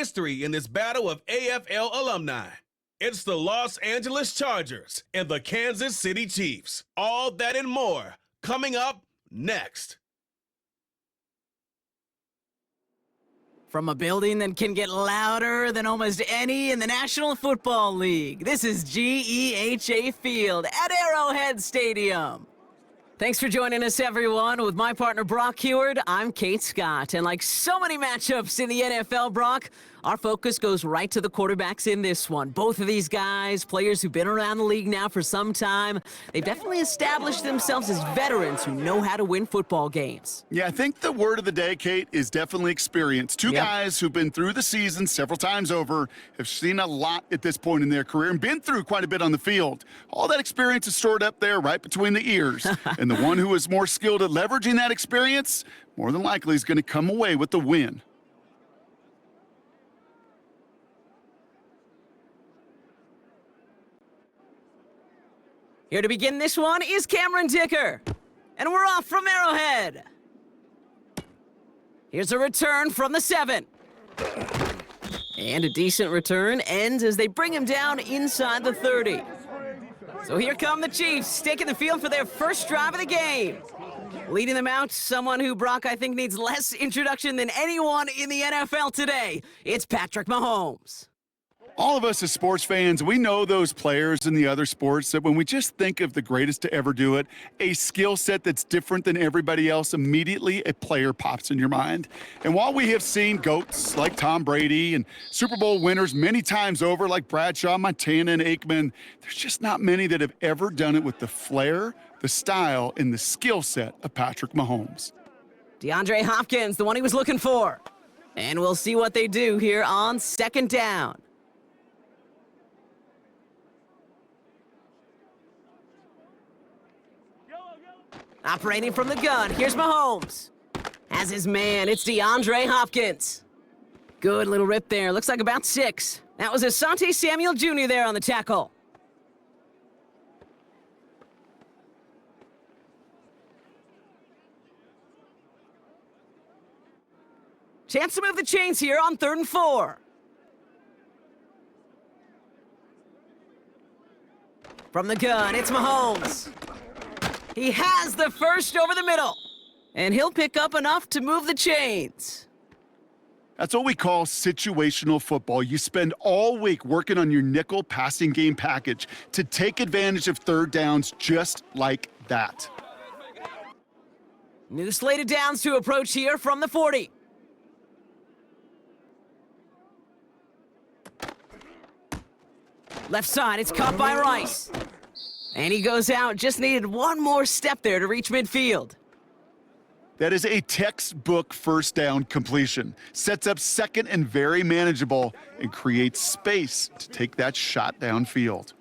history in this battle of AFL alumni. It's the Los Angeles Chargers and the Kansas City Chiefs. All that and more coming up next. From a building that can get louder than almost any in the National Football League, this is GEHA Field at Arrowhead Stadium. Thanks for joining us, everyone. With my partner, Brock Heward, I'm Kate Scott. And like so many matchups in the NFL, Brock, our focus goes right to the quarterbacks in this one. Both of these guys, players who've been around the league now for some time, they've definitely established themselves as veterans who know how to win football games. Yeah, I think the word of the day, Kate, is definitely experience. Two guys who've been through the season several times over, have seen a lot at this point in their career and been through quite a bit on the field. All that experience is stored up there right between the ears. And the one who is more skilled at leveraging that experience, more than likely is going to come away with the win. Here to begin this one is Cameron Dicker. And we're off from Arrowhead. Here's a return from the 7. And a decent return ends as they bring him down inside the 30. So here come the Chiefs, taking the field for their first drive of the game. Leading them out, someone who, Brock, I think needs less introduction than anyone in the NFL today. It's Patrick Mahomes. All of us as sports fans, we know those players in the other sports that when we just think of the greatest to ever do it, a skill set that's different than everybody else, immediately a player pops in your mind. And while we have seen GOATs like Tom Brady and Super Bowl winners many times over like Bradshaw, Montana, and Aikman, there's just not many that have ever done it with the flair, the style, and the skill set of Patrick Mahomes. DeAndre Hopkins, the one he was looking for. And we'll see what they do here on second down. Operating from the gun, here's Mahomes. Has his man, it's DeAndre Hopkins. Good little rip there, looks like about 6. That was Asante Samuel Jr. there on the tackle. Chance to move the chains here on 3rd and 4. From the gun, it's Mahomes. He has the first over the middle, and he'll pick up enough to move the chains. That's what we call situational football. You spend all week working on your nickel passing game package to take advantage of third downs just like that. New slate of downs to approach here from the 40. Left side, it's caught by Rice. And he goes out, just needed one more step there to reach midfield. That is a textbook first down completion. Sets up second and very manageable and creates space to take that shot downfield.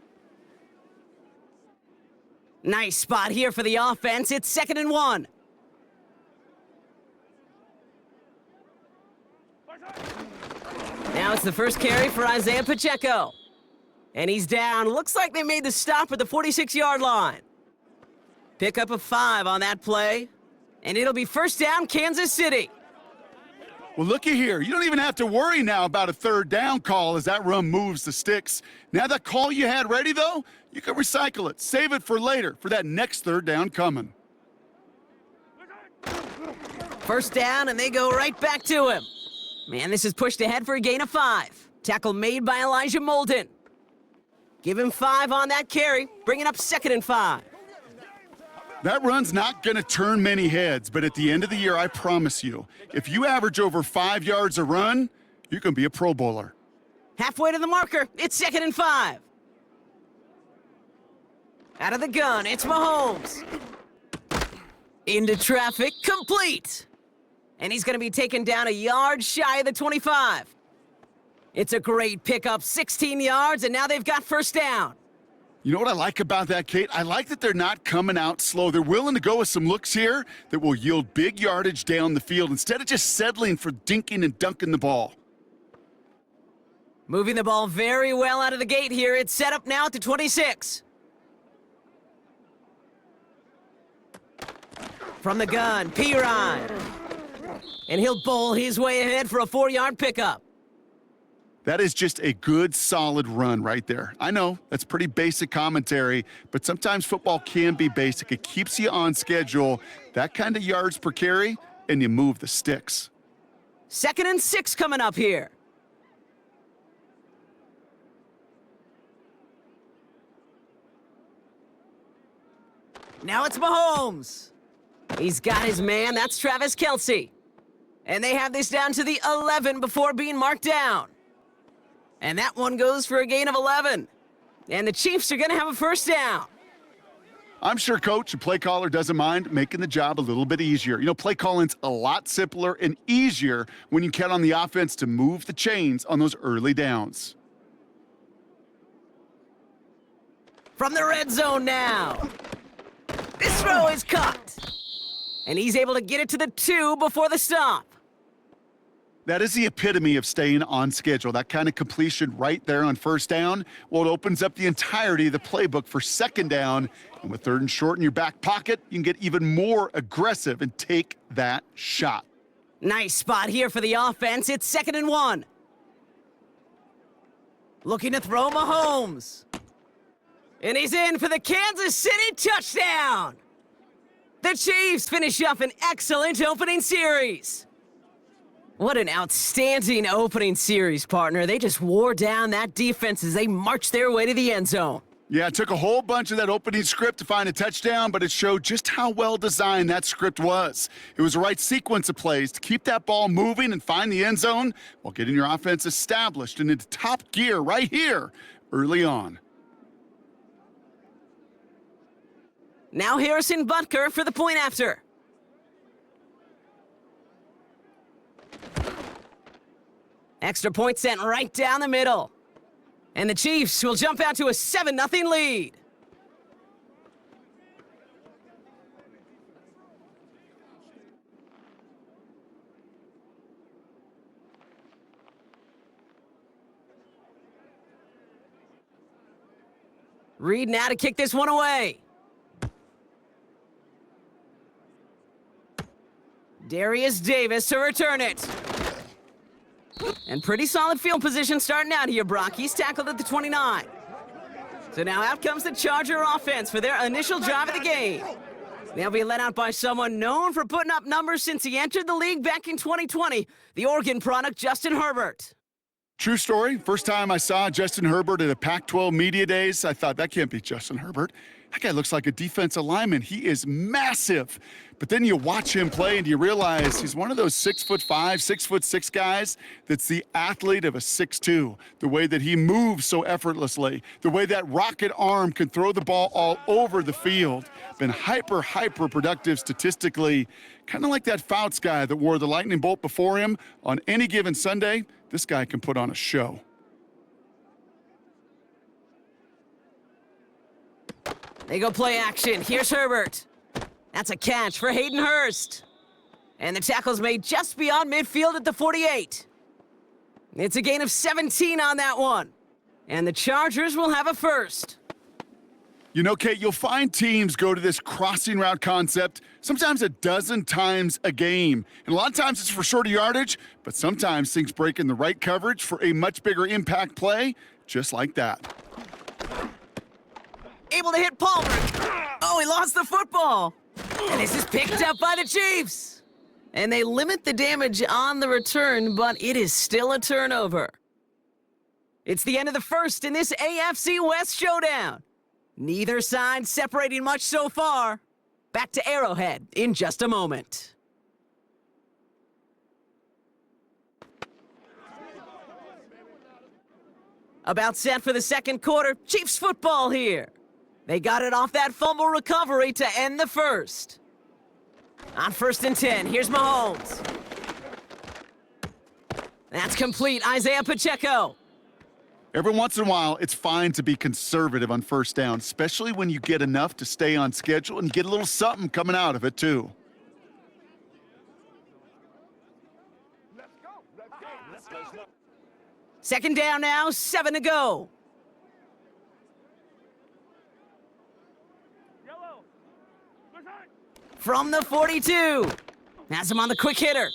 Nice spot here for the offense. It's 2nd and 1. Now it's the first carry for Isaiah Pacheco. And he's down. Looks like they made the stop at the 46-yard line. Pick up a 5 on that play. And it'll be first down, Kansas City. Well, looky here. You don't even have to worry now about a third down call as that run moves the sticks. Now that call you had ready, though, you can recycle it. Save it for later, for that next third down coming. First down, and they go right back to him. Man, this is pushed ahead for a gain of 5. Tackle made by Elijah Molden. Give him 5 on that carry, bringing up 2nd and 5. That run's not going to turn many heads, but at the end of the year, I promise you, if you average over 5 yards a run, you can be a Pro Bowler. Halfway to the marker, it's 2nd and 5. Out of the gun, it's Mahomes. Into traffic, complete. And he's going to be taken down a yard shy of the 25. It's a great pickup, 16 yards, and now they've got first down. You know what I like about that, Kate? I like that they're not coming out slow. They're willing to go with some looks here that will yield big yardage down the field instead of just settling for dinking and dunking the ball. Moving the ball very well out of the gate here. It's set up now at the 26. From the gun, P-Ryan. And he'll bowl his way ahead for a 4-yard pickup. That is just a good, solid run right there. I know, that's pretty basic commentary, but sometimes football can be basic. It keeps you on schedule, that kind of yards per carry, and you move the sticks. 2nd and 6 coming up here. Now it's Mahomes. He's got his man. That's Travis Kelce. And they have this down to the 11 before being marked down. And that one goes for a gain of 11. And the Chiefs are going to have a first down. I'm sure coach and play caller doesn't mind making the job a little bit easier. You know, play calling's a lot simpler and easier when you count on the offense to move the chains on those early downs. From the red zone now. This throw is caught. And he's able to get it to the 2 before the stop. That is the epitome of staying on schedule. That kind of completion right there on first down. Well, it opens up the entirety of the playbook for second down. And with 3rd and short in your back pocket, you can get even more aggressive and take that shot. Nice spot here for the offense. It's 2nd and 1. Looking to throw Mahomes. And he's in for the Kansas City touchdown. The Chiefs finish up an excellent opening series. What an outstanding opening series, partner. They just wore down that defense as they marched their way to the end zone. Yeah, it took a whole bunch of that opening script to find a touchdown, but it showed just how well designed that script was. It was the right sequence of plays to keep that ball moving and find the end zone while getting your offense established and into top gear right here early on. Now Harrison Butker for the point after. Extra point sent right down the middle. And the Chiefs will jump out to a 7-0 lead. Reed now to kick this one away. Darius Davis to return it. And pretty solid field position starting out here, Brock. He's tackled at the 29. So now out comes the Charger offense for their initial drive of the game. They'll be led out by someone known for putting up numbers since he entered the league back in 2020, the Oregon product, Justin Herbert. True story. First time I saw Justin Herbert at a Pac-12 Media Days, I thought, that can't be Justin Herbert. That guy looks like a defensive lineman. He is massive. But then you watch him play and you realize he's one of those 6'5", 6'6" guys that's the athlete of a 6'2". The way that he moves so effortlessly, the way that rocket arm can throw the ball all over the field. Been hyper productive statistically. Kind of like that Fouts guy that wore the lightning bolt before him. On any given Sunday, this guy can put on a show. They go play action. Here's Herbert. That's a catch for Hayden Hurst. And the tackle's made just beyond midfield at the 48. It's a gain of 17 on that one. And the Chargers will have a first. You know, Kate, you'll find teams go to this crossing route concept sometimes a dozen times a game. And a lot of times it's for shorter yardage, but sometimes things break in the right coverage for a much bigger impact play, just like that. Able to hit Palmer. Oh, he lost the football. And this is picked up by the Chiefs. And they limit the damage on the return, but it is still a turnover. It's the end of the first in this AFC West showdown. Neither side separating much so far. Back to Arrowhead in just a moment. About set for the second quarter. Chiefs football here. They got it off that fumble recovery to end the first. On 1st and 10, here's Mahomes. That's complete, Isaiah Pacheco. Every once in a while, it's fine to be conservative on first down, especially when you get enough to stay on schedule and get a little something coming out of it, too. Second down now, 7 to go. From the 42. Has him on the quick hitter.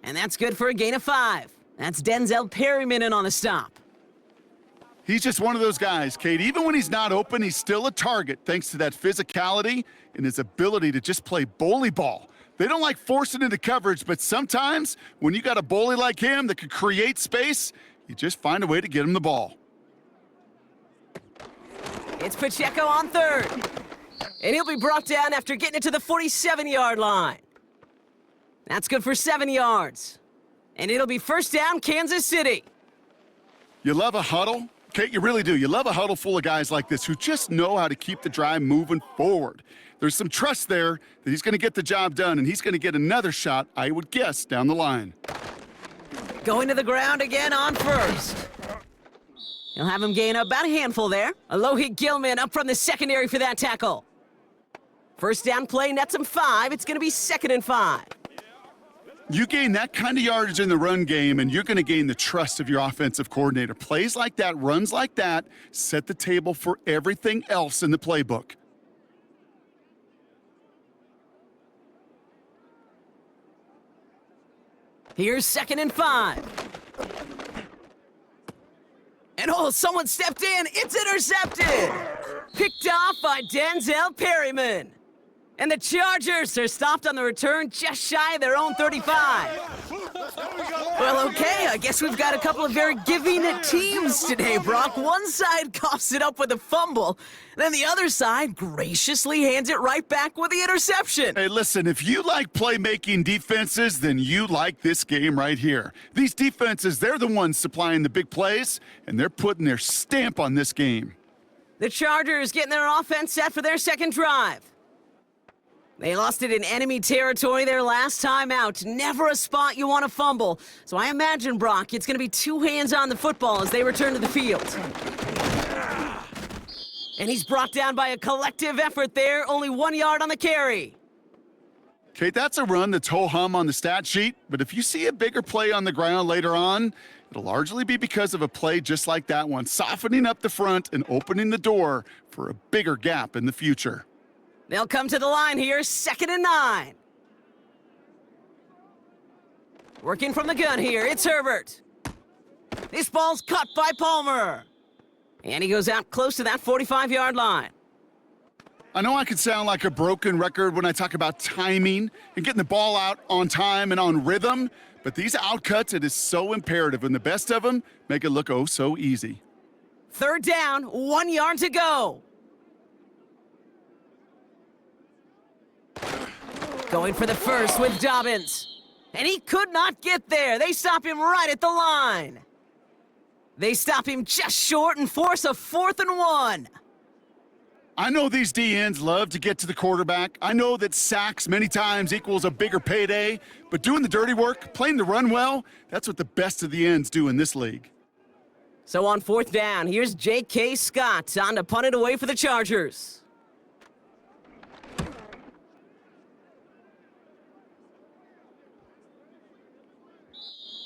And that's good for a gain of 5. That's Denzel Perryman in on the stop. He's just one of those guys, Kate. Even when he's not open, he's still a target thanks to that physicality and his ability to just play bully ball. They don't like forcing into coverage, but sometimes when you got a bully like him that can create space, you just find a way to get him the ball. It's Pacheco on third. And he'll be brought down after getting it to the 47-yard line. That's good for 7 yards. And it'll be first down, Kansas City. You love a huddle? Kate, you really do. You love a huddle full of guys like this who just know how to keep the drive moving forward. There's some trust there that he's going to get the job done, and he's going to get another shot, I would guess, down the line. Going to the ground again on first. He'll have him gain about a handful there. Alohi Gilman up from the secondary for that tackle. First down play nets him 5. It's going to be 2nd and 5. You gain that kind of yardage in the run game, and you're going to gain the trust of your offensive coordinator. Plays like that, runs like that, set the table for everything else in the playbook. Here's 2nd and 5. And oh, someone stepped in. It's intercepted. Picked off by Denzel Perryman. And the Chargers are stopped on the return just shy of their own 35. Well, okay, I guess we've got a couple of very giving teams today, Brock. One side coughs it up with a fumble, then the other side graciously hands it right back with the interception. Hey, listen, if you like playmaking defenses, then you like this game right here. These defenses, they're the ones supplying the big plays, and they're putting their stamp on this game. The Chargers getting their offense set for their second drive. They lost it in enemy territory their last time out. Never a spot you want to fumble. So I imagine, Brock, it's going to be 2 hands on the football as they return to the field. And he's brought down by a collective effort there. Only 1 yard on the carry. Kate, that's a run that's ho-hum on the stat sheet, but if you see a bigger play on the ground later on, it'll largely be because of a play just like that one, softening up the front and opening the door for a bigger gap in the future. They'll come to the line here, 2nd and 9. Working from the gun here, it's Herbert. This ball's caught by Palmer. And he goes out close to that 45-yard line. I know I could sound like a broken record when I talk about timing and getting the ball out on time and on rhythm, but these outcuts, it is so imperative, and the best of them make it look oh so easy. 3rd down, 1 yard to go. Going for the first with Dobbins. And he could not get there. They stop him right at the line. They stop him just short and force a 4th and 1. I know these DNs love to get to the quarterback. I know that sacks many times equals a bigger payday, but doing the dirty work, playing the run well, that's what the best of the ends do in this league. So on 4th down, here's J.K. Scott on to punt it away for the Chargers.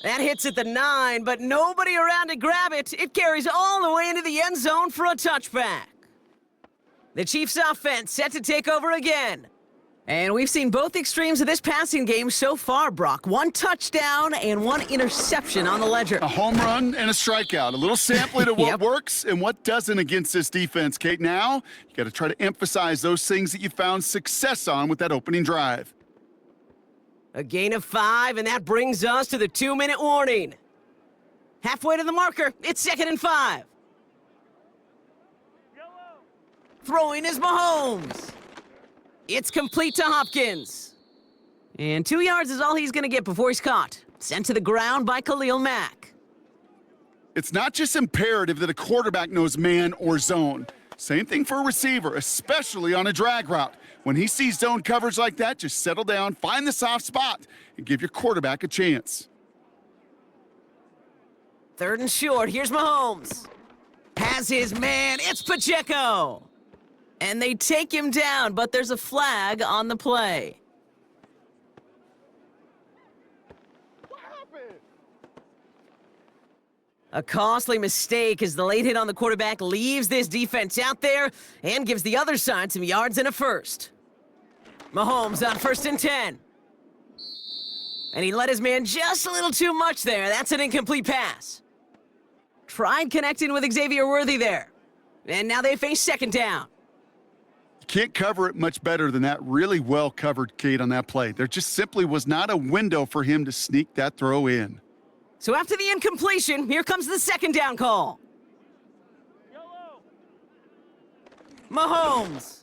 That hits at the 9, but nobody around to grab it. It carries all the way into the end zone for a touchback. The Chiefs' offense set to take over again. And we've seen both extremes of this passing game so far, Brock. 1 touchdown and 1 interception on the ledger. A home run and a strikeout. A little sampling of what Yep. works and what doesn't against this defense, Kate. Now, you got to try to emphasize those things that you found success on with that opening drive. A gain of 5, and that brings us to the 2-minute warning. Halfway to the marker, it's 2nd and 5. Throwing is Mahomes. It's complete to Hopkins. And 2 yards is all he's going to get before he's caught. Sent to the ground by Khalil Mack. It's not just imperative that a quarterback knows man or zone. Same thing for a receiver, especially on a drag route. When he sees zone coverage like that, just settle down, find the soft spot, and give your quarterback a chance. 3rd and short, here's Mahomes. Has his man, it's Pacheco. And they take him down, but there's a flag on the play. A costly mistake as the late hit on the quarterback leaves this defense out there and gives the other side some yards and a first. Mahomes on 1st and 10. And he let his man just a little too much there. That's an incomplete pass. Tried connecting with Xavier Worthy there. And now they face second down. You can't cover it much better than that. Really well covered, Kate, on that play. There just simply was not a window for him to sneak that throw in. So after the incompletion, here comes the second down call. Mahomes.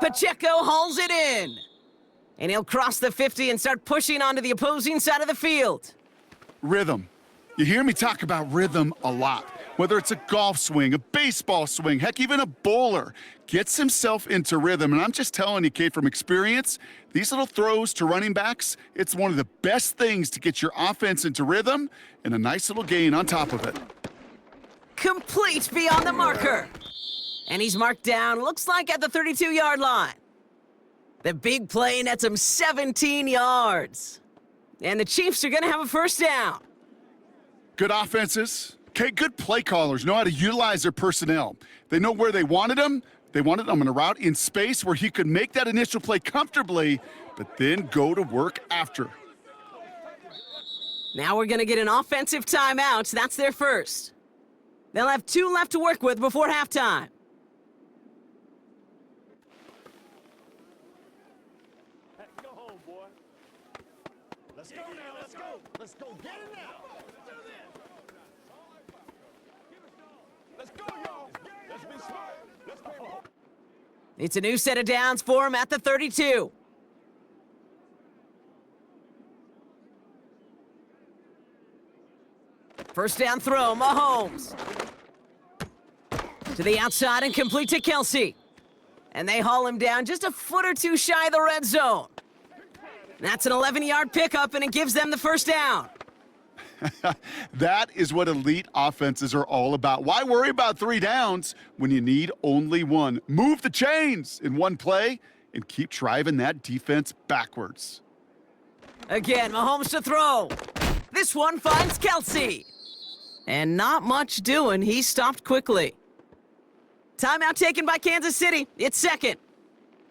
Pacheco hauls it in. And he'll cross the 50 and start pushing onto the opposing side of the field. Rhythm. You hear me talk about rhythm a lot. Whether it's a golf swing, a baseball swing, heck, even a bowler gets himself into rhythm. And I'm just telling you, Kate, from experience, these little throws to running backs, it's one of the best things to get your offense into rhythm and a nice little gain on top of it. Complete beyond the marker. And he's marked down, looks like at the 32-yard line. The big play nets him 17 yards. And the Chiefs are going to have a first down. Good offenses. Okay, good play callers know how to utilize their personnel. They know where they wanted them. They wanted them in a route in space where he could make that initial play comfortably, but then go to work after. Now we're going to get an offensive timeout. That's their first. They'll have 2 left to work with before halftime. Go home, boy. Let's go now, let's go. Let's go, get it now. Let's go, y'all. Let's be smart. Let's play ball. It's a new set of downs for him at the 32. First down throw, Mahomes. To the outside and complete to Kelsey. And they haul him down just a foot or two shy of the red zone. That's an 11-yard pickup, and it gives them the first down. That is what elite offenses are all about. Why worry about 3 downs when you need only 1? Move the chains in one play and keep driving that defense backwards. Again, Mahomes to throw. This one finds Kelsey. And not much doing. He stopped quickly. Timeout taken by Kansas City. It's second.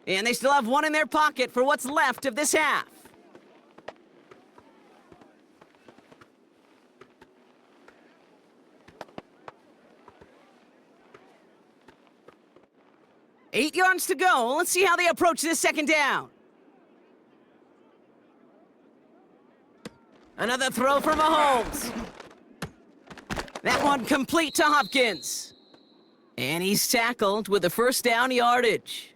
And they still have 1 in their pocket for what's left of this half. Eight yards to go. Let's see how they approach this second down. Another throw for Mahomes. That one complete to Hopkins. And he's tackled with the first down yardage.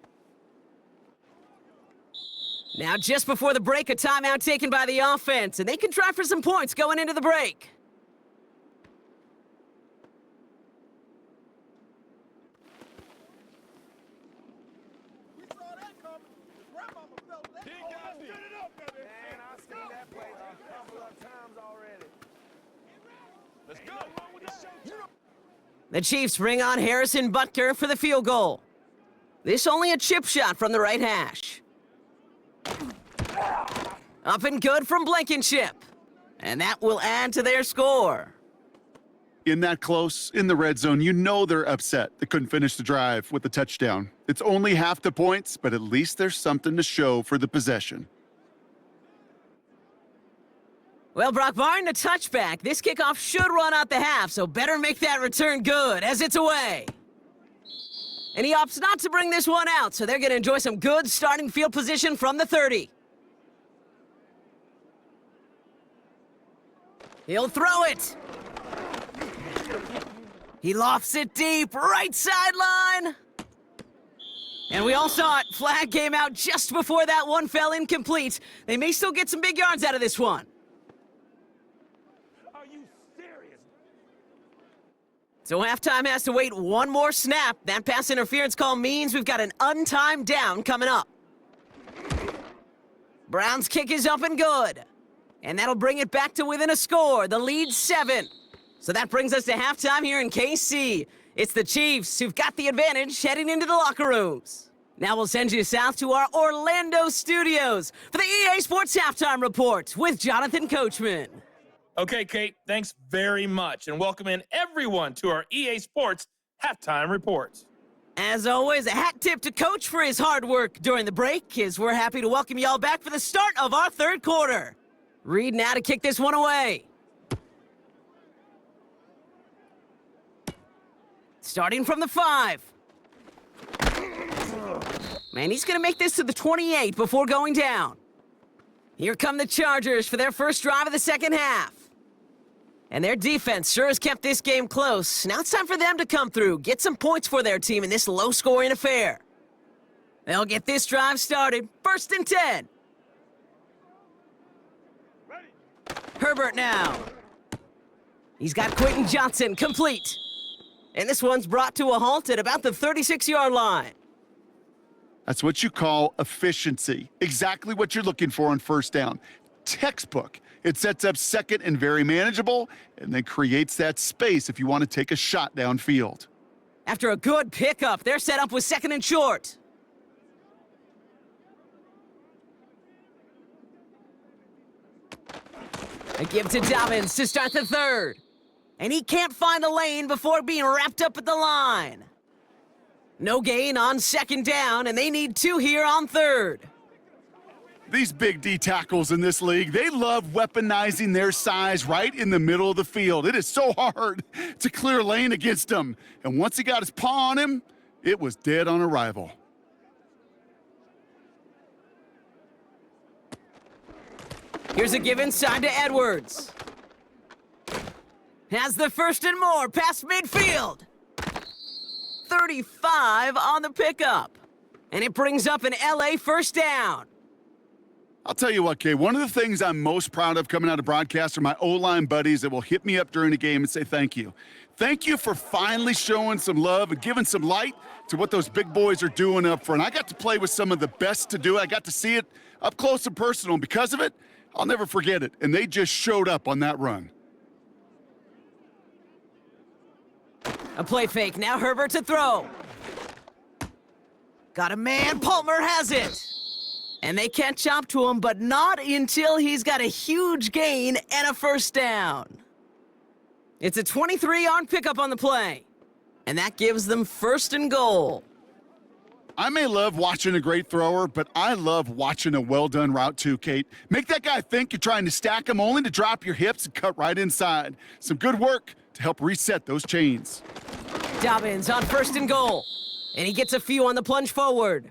Now, just before the break, a timeout taken by the offense, and they can try for some points going into the break. Let's go. The Chiefs bring on Harrison Butker for the field goal. This only a chip shot from the right hash. Up and good from Blankenship. And that will add to their score. In that close, in the red zone, you know they're upset they couldn't finish the drive with the touchdown. It's only half the points, but at least there's something to show for the possession. Well, Brock, barring the touchback, this kickoff should run out the half, so better make that return good as it's away. And he opts not to bring this one out, so they're going to enjoy some good starting field position from the 30. He'll throw it. He lofts it deep, right sideline. And we all saw it. Flag came out just before that one fell incomplete. They may still get some big yards out of this one. Are you serious? So halftime has to wait one more snap. That pass interference call means we've got an untimed down coming up. Brown's kick is up and good. And that'll bring it back to within a score. The lead's 7. So that brings us to halftime here in KC. It's the Chiefs who've got the advantage heading into the locker rooms. Now we'll send you south to our Orlando studios for the EA Sports Halftime Report with Jonathan Coachman. Okay, Kate, thanks very much, and welcome in everyone to our EA Sports Halftime Report. As always, a hat tip to Coach for his hard work during the break, as we're happy to welcome y'all back for the start of our third quarter. Reed now to kick this one away. Starting from the 5. Man, he's going to make this to the 28 before going down. Here come the Chargers for their first drive of the second half. And their defense sure has kept this game close. Now it's time for them to come through, get some points for their team in this low-scoring affair. They'll get this drive started. 1st and 10. Herbert now. He's got Quentin Johnson complete. And this one's brought to a halt at about the 36-yard line. That's what you call efficiency. Exactly what you're looking for on first down. Textbook. It sets up second and very manageable, and then creates that space if you want to take a shot downfield. After a good pickup, they're set up with 2nd and short. A give to Dobbins to start the 3rd. And he can't find a lane before being wrapped up at the line. No gain on 2nd down, and they need 2 here on 3rd. These big D tackles in this league, they love weaponizing their size right in the middle of the field. It is so hard to clear lane against him. And once he got his paw on him, it was dead on arrival. Here's a give inside to Edwards. Has the 1st and more past midfield. 35 on the pickup. And it brings up an LA 1st down. I'll tell you what, Kay, one of the things I'm most proud of coming out of broadcast are my O-line buddies that will hit me up during the game and say thank you. Thank you for finally showing some love and giving some light to what those big boys are doing up front. I got to play with some of the best to do it. I got to see it up close and personal, and because of it, I'll never forget it. And they just showed up on that run. A play fake, now Herbert to throw. Got a man, Palmer has it. And they catch up to him, but not until he's got a huge gain and a 1st down. It's a 23-yard pickup on the play. And that gives them 1st and goal. I may love watching a great thrower, but I love watching a well-done route too, Kate. Make that guy think you're trying to stack him only to drop your hips and cut right inside. Some good work to help reset those chains. Dobbins on 1st and goal. And he gets a few on the plunge forward.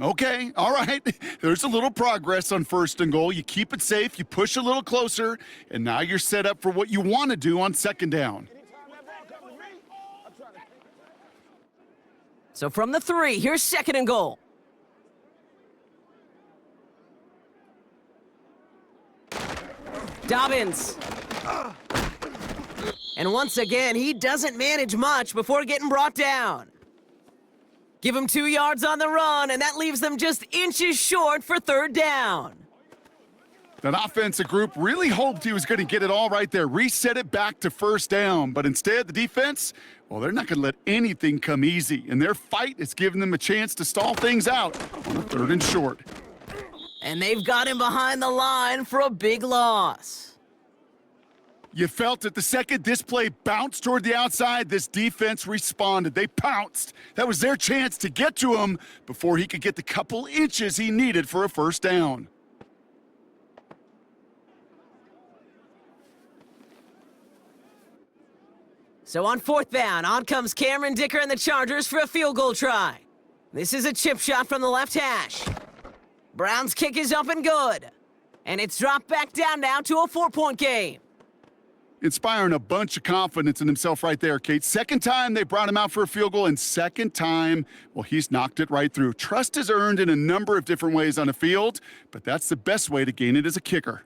Okay, all right. There's a little progress on 1st and goal. You keep it safe, you push a little closer, and now you're set up for what you want to do on 2nd down. So from the 3, here's 2nd and goal. Dobbins. And once again, he doesn't manage much before getting brought down. Give him 2 yards on the run, and that leaves them just inches short for 3rd down. That offensive group really hoped he was going to get it all right there, reset it back to 1st down. But instead, the defense, well, they're not going to let anything come easy. And their fight is giving them a chance to stall things out on a 3rd and short. And they've got him behind the line for a big loss. You felt it the second this play bounced toward the outside, this defense responded. They pounced. That was their chance to get to him before he could get the couple inches he needed for a 1st down. So on 4th down, on comes Cameron Dicker and the Chargers for a field goal try. This is a chip shot from the left hash. Brown's kick is up and good. And it's dropped back down now to a 4-point game. Inspiring a bunch of confidence in himself right there, Kate. 2nd time they brought him out for a field goal, and 2nd time, well, he's knocked it right through. Trust is earned in a number of different ways on a field, but that's the best way to gain it as a kicker.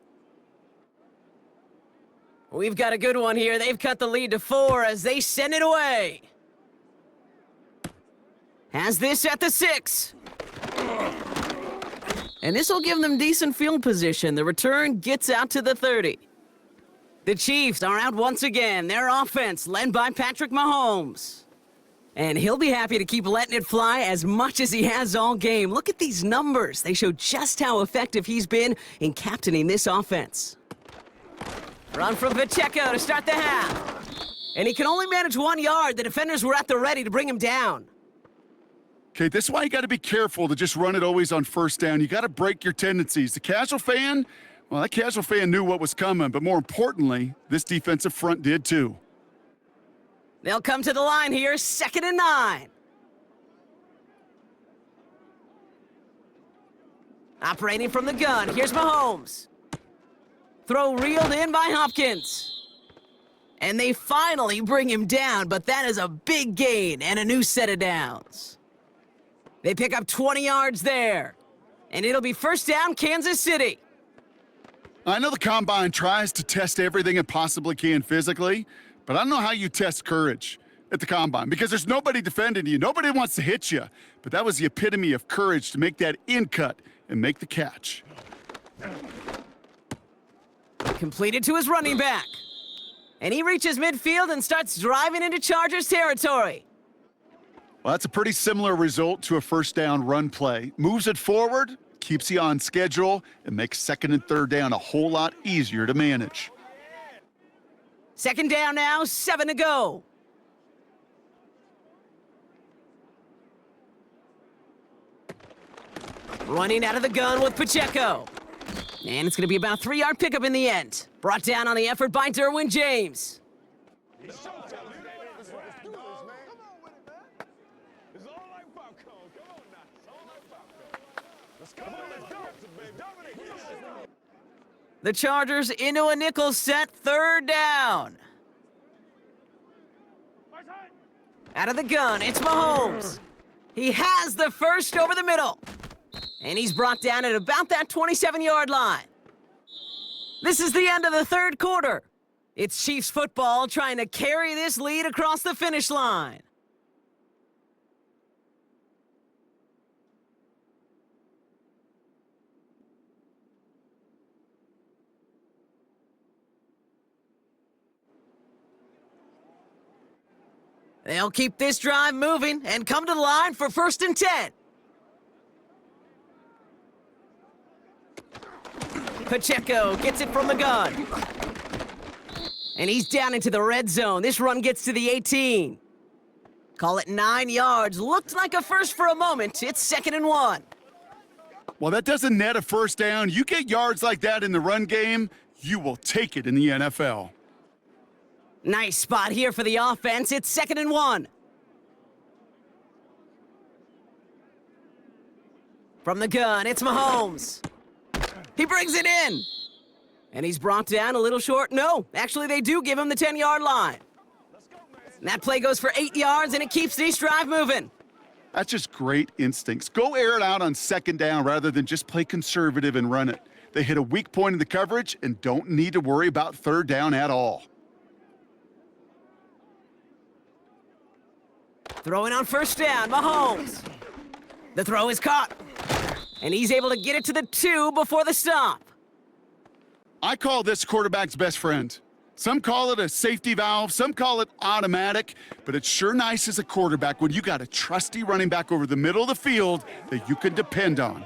We've got a good one here. They've cut the lead to 4 as they send it away. Has this at the 6. And this will give them decent field position. The return gets out to the 30. The Chiefs are out once again. Their offense led by Patrick Mahomes. And he'll be happy to keep letting it fly as much as he has all game. Look at these numbers. They show just how effective he's been in captaining this offense. Run from Pacheco to start the half. And he can only manage 1 yard. The defenders were at the ready to bring him down. Okay, this is why you got to be careful to just run it always on 1st down. You got to break your tendencies. The casual fan, Well, that casual fan knew what was coming, but more importantly, this defensive front did too. They'll come to the line here, 2nd and 9. Operating from the gun, here's Mahomes. Throw reeled in by Hopkins. And they finally bring him down, but that is a big gain and a new set of downs. They pick up 20 yards there. And it'll be 1st down, Kansas City. I know the Combine tries to test everything it possibly can physically, but I don't know how you test courage at the Combine because there's nobody defending you. Nobody wants to hit you. But that was the epitome of courage to make that in cut and make the catch. Completed to his running back. And he reaches midfield and starts driving into Chargers territory. Well, that's a pretty similar result to a 1st down run play. Moves it forward, keeps you on schedule, and makes 2nd and 3rd down a whole lot easier to manage. 2nd down now, 7 to go. Running out of the gun with Pacheco. And it's going to be about a 3-yard pickup in the end. Brought down on the effort by Derwin James. The Chargers into a nickel set, 3rd down. Out of the gun, it's Mahomes. He has the first over the middle. And he's brought down at about that 27-yard line. This is the end of the 3rd quarter. It's Chiefs football trying to carry this lead across the finish line. They'll keep this drive moving and come to the line for 1st and 10. Pacheco gets it from the gun. And he's down into the red zone. This run gets to the 18. Call it 9 yards. Looked like a first for a moment. It's 2nd and 1. Well, that doesn't net a 1st down. You get yards like that in the run game, you will take it in the NFL. Nice spot here for the offense. It's 2nd and 1. From the gun, it's Mahomes. He brings it in. And he's brought down a little short. No, actually they do give him the 10-yard line. And that play goes for 8 yards, and it keeps this drive moving. That's just great instincts. Go air it out on 2nd down rather than just play conservative and run it. They hit a weak point in the coverage and don't need to worry about 3rd down at all. Throwing on 1st down, Mahomes. The throw is caught. And he's able to get it to the 2 before the stop. I call this quarterback's best friend. Some call it a safety valve, some call it automatic, but it's sure nice as a quarterback when you got a trusty running back over the middle of the field that you can depend on.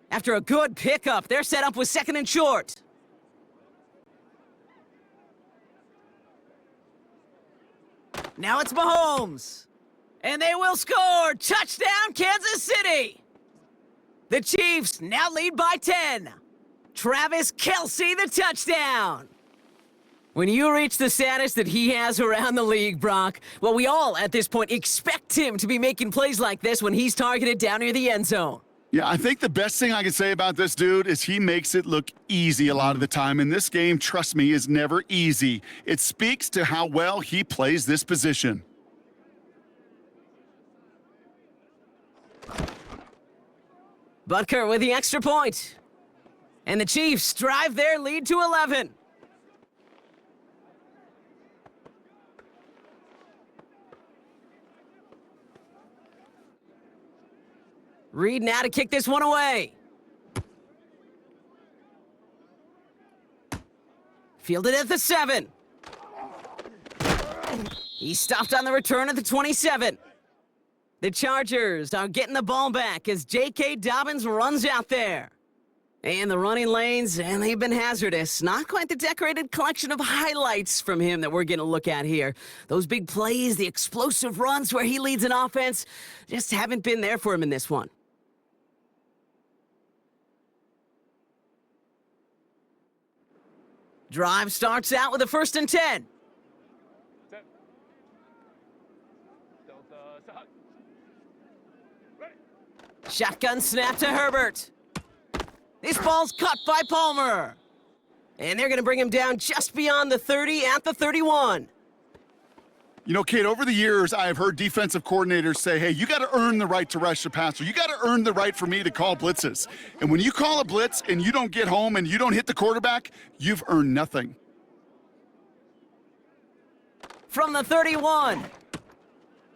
After a good pickup, they're set up with 2nd and short. Now it's Mahomes. And they will score! Touchdown, Kansas City! The Chiefs now lead by 10. Travis Kelce, the touchdown! When you reach the status that he has around the league, Brock, well, we all, at this point, expect him to be making plays like this when he's targeted down near the end zone. Yeah, I think the best thing I can say about this dude is he makes it look easy a lot of the time. And this game, trust me, is never easy. It speaks to how well he plays this position. Butker with the extra point. And the Chiefs drive their lead to 11. Reed now to kick this one away. Fielded at the 7. He's stopped on the return at the 27. The Chargers are getting the ball back as J.K. Dobbins runs out there. And the running lanes, and they've been hazardous. Not quite the decorated collection of highlights from him that we're going to look at here. Those big plays, the explosive runs where he leads an offense, just haven't been there for him in this one. Drive starts out with a 1st and 10. Set. Delta, stop. Ready. Shotgun snap to Herbert. This ball's cut by Palmer. And they're going to bring him down just beyond the 30 at the 31. You know, Kate, over the years, I have heard defensive coordinators say, hey, you got to earn the right to rush the passer. You got to earn the right for me to call blitzes. And when you call a blitz and you don't get home and you don't hit the quarterback, you've earned nothing. From the 31.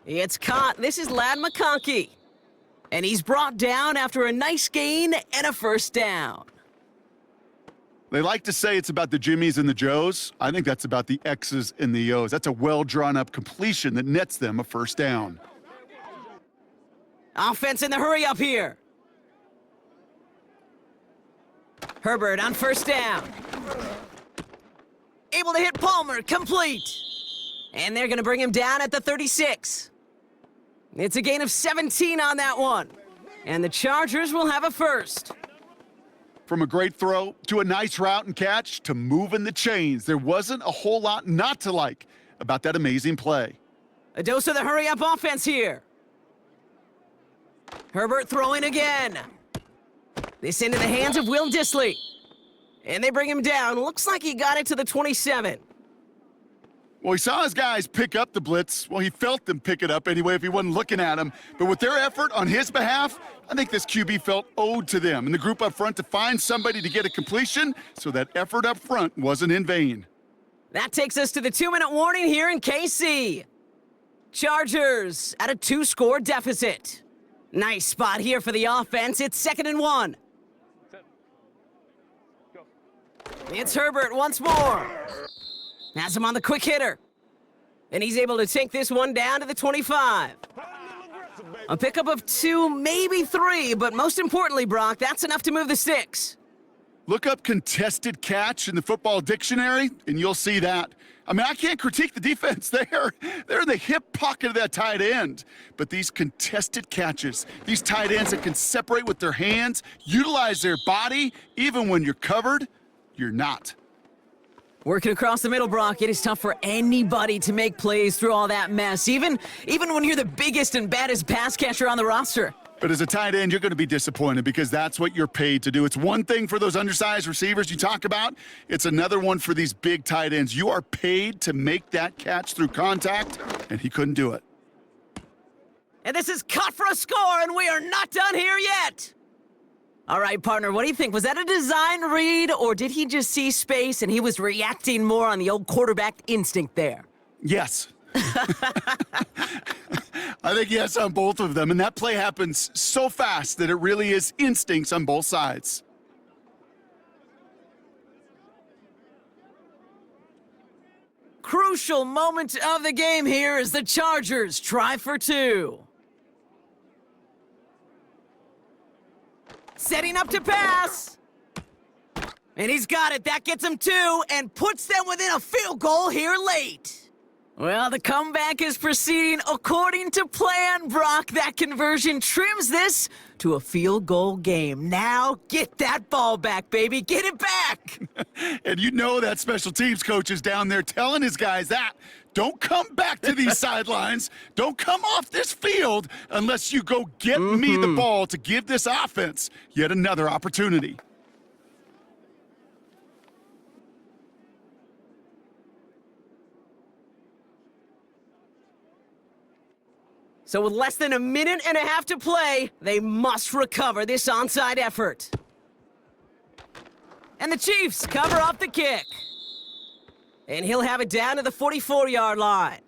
It's caught. This is Ladd McConkey. And he's brought down after a nice gain and a 1st down. They like to say it's about the Jimmies and the Joes. I think that's about the X's and the O's. That's a well-drawn-up completion that nets them a 1st down. Offense in the hurry up here. Herbert on 1st down. Able to hit Palmer, complete. And they're going to bring him down at the 36. It's a gain of 17 on that one. And the Chargers will have a 1st. From a great throw to a nice route and catch to moving the chains, there wasn't a whole lot not to like about that amazing play. A dose of the hurry-up offense here. Herbert throwing again. This into the hands of Will Dissly. And they bring him down. Looks like he got it to the 27. Well, he saw his guys pick up the blitz. Well, he felt them pick it up anyway if he wasn't looking at them. But with their effort on his behalf, I think this QB felt owed to them and the group up front to find somebody to get a completion, so that effort up front wasn't in vain. That takes us to the 2-minute warning here in KC. Chargers at a 2-score deficit. Nice spot here for the offense. It's 2nd and 1. Set. Go. It's Herbert once more. Has him on the quick hitter. And he's able to take this one down to the 25. A pickup of 2, maybe 3, but most importantly, Brock, that's enough to move the sticks. Look up contested catch in the football dictionary, and you'll see that. I mean, I can't critique the defense there. They're in the hip pocket of that tight end. But these contested catches, these tight ends that can separate with their hands, utilize their body, even when you're covered, you're not. Working across the middle, Brock, it is tough for anybody to make plays through all that mess, even when you're the biggest and baddest pass catcher on the roster. But as a tight end, you're going to be disappointed because that's what you're paid to do. It's one thing for those undersized receivers you talk about. It's another one for these big tight ends. You are paid to make that catch through contact, and he couldn't do it. And this is cut for a score, and we are not done here yet. All right, partner, what do you think? Was that a design read, or did he just see space and he was reacting more on the old quarterback instinct there? Yes. I think yes on both of them, and that play happens so fast that it really is instincts on both sides. Crucial moment of the game here as the Chargers try for 2. Setting up to pass. And he's got it. That gets him 2 and puts them within a field goal here late. Well, the comeback is proceeding according to plan, Brock. That conversion trims this to a field goal game. Now get that ball back, baby. Get it back. And you know that special teams coach is down there telling his guys that. Don't come back to these sidelines. Don't come off this field unless you go get me the ball to give this offense yet another opportunity. So with less than a minute and a half to play, they must recover this onside effort. And the Chiefs cover up the kick. And he'll have it down to the 44-yard line.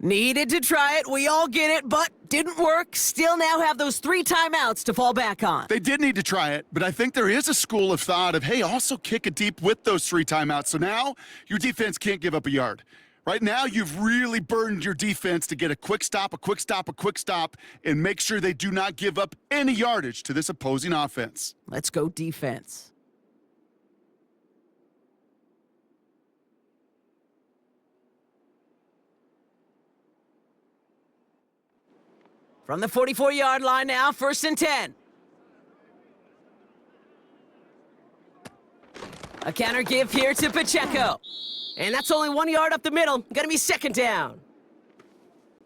Needed to try it, we all get it, but didn't work. Still now have those 3 timeouts to fall back on. They did need to try it, but I think there is a school of thought of, hey, also kick it deep with those 3 timeouts. So now your defense can't give up a yard. Right now, you've really burdened your defense to get a quick stop, and make sure they do not give up any yardage to this opposing offense. Let's go defense. From the 44-yard line now, 1st and 10. A counter give here to Pacheco. And that's only 1 yard up the middle. Gonna be second down.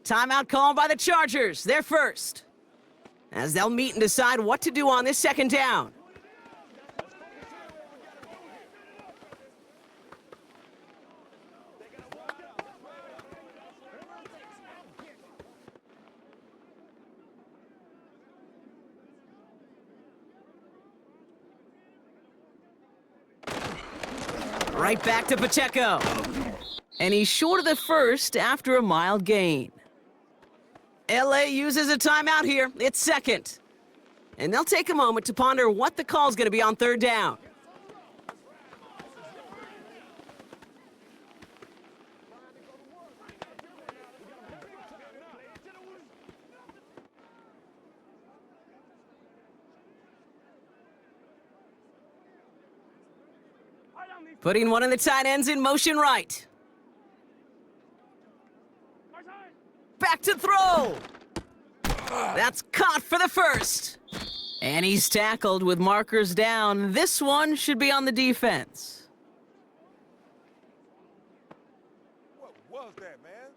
Timeout called by the Chargers. They're first, as they'll meet and decide what to do on this second down. Right back to Pacheco. And he's short of the first after a mild gain. LA uses a timeout here. It's second. And they'll take a moment to ponder what the call's going to be on third down. Putting one of the tight ends in motion right. Back to throw. That's caught for the first. And he's tackled with markers down. This one should be on the defense. What was that, man?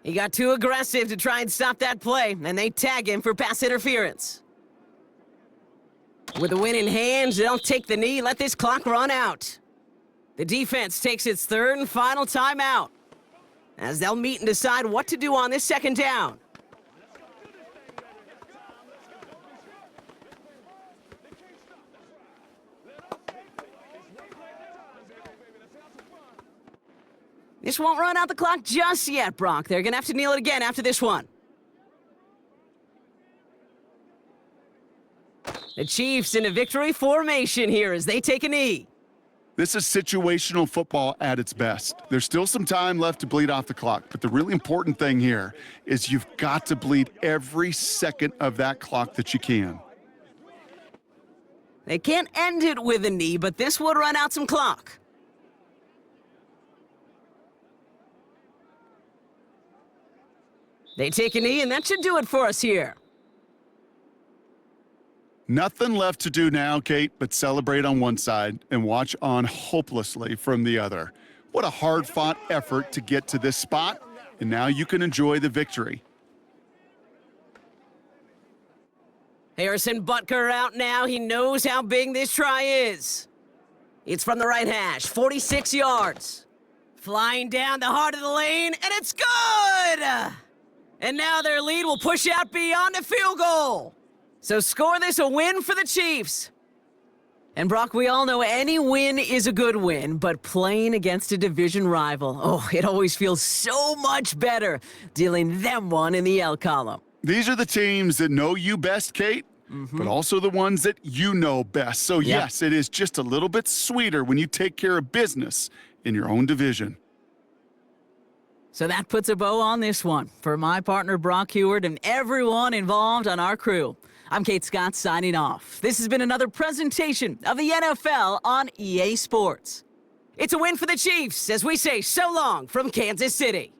He got too aggressive to try and stop that play, and they tag him for pass interference. With the win in hand, they'll take the knee, let this clock run out. The defense takes its third and final timeout, as they'll meet and decide what to do on this second down. This won't run out the clock just yet, Brock. They're going to have to kneel it again after this one. The Chiefs in a victory formation here as they take a knee. This is situational football at its best. There's still some time left to bleed off the clock, but the really important thing here is you've got to bleed every second of that clock that you can. They can't end it with a knee, but this would run out some clock. They take a knee, and that should do it for us here. Nothing left to do now, Kate, but celebrate on one side and watch on hopelessly from the other. What a hard-fought effort to get to this spot, and now you can enjoy the victory. Harrison Butker out now. He knows how big this try is. It's from the right hash, 46 yards. Flying down the heart of the lane, and it's good! And now their lead will push out beyond a field goal. So score this a win for the Chiefs. And Brock, we all know any win is a good win, but playing against a division rival, oh, it always feels so much better dealing them one in the L column. These are the teams that know you best, Kate, but also the ones that you know best. So yes, it is just a little bit sweeter when you take care of business in your own division. So that puts a bow on this one. For my partner, Brock Heward, and everyone involved on our crew, I'm Kate Scott signing off. This has been another presentation of the NFL on EA Sports. It's a win for the Chiefs as we say so long from Kansas City.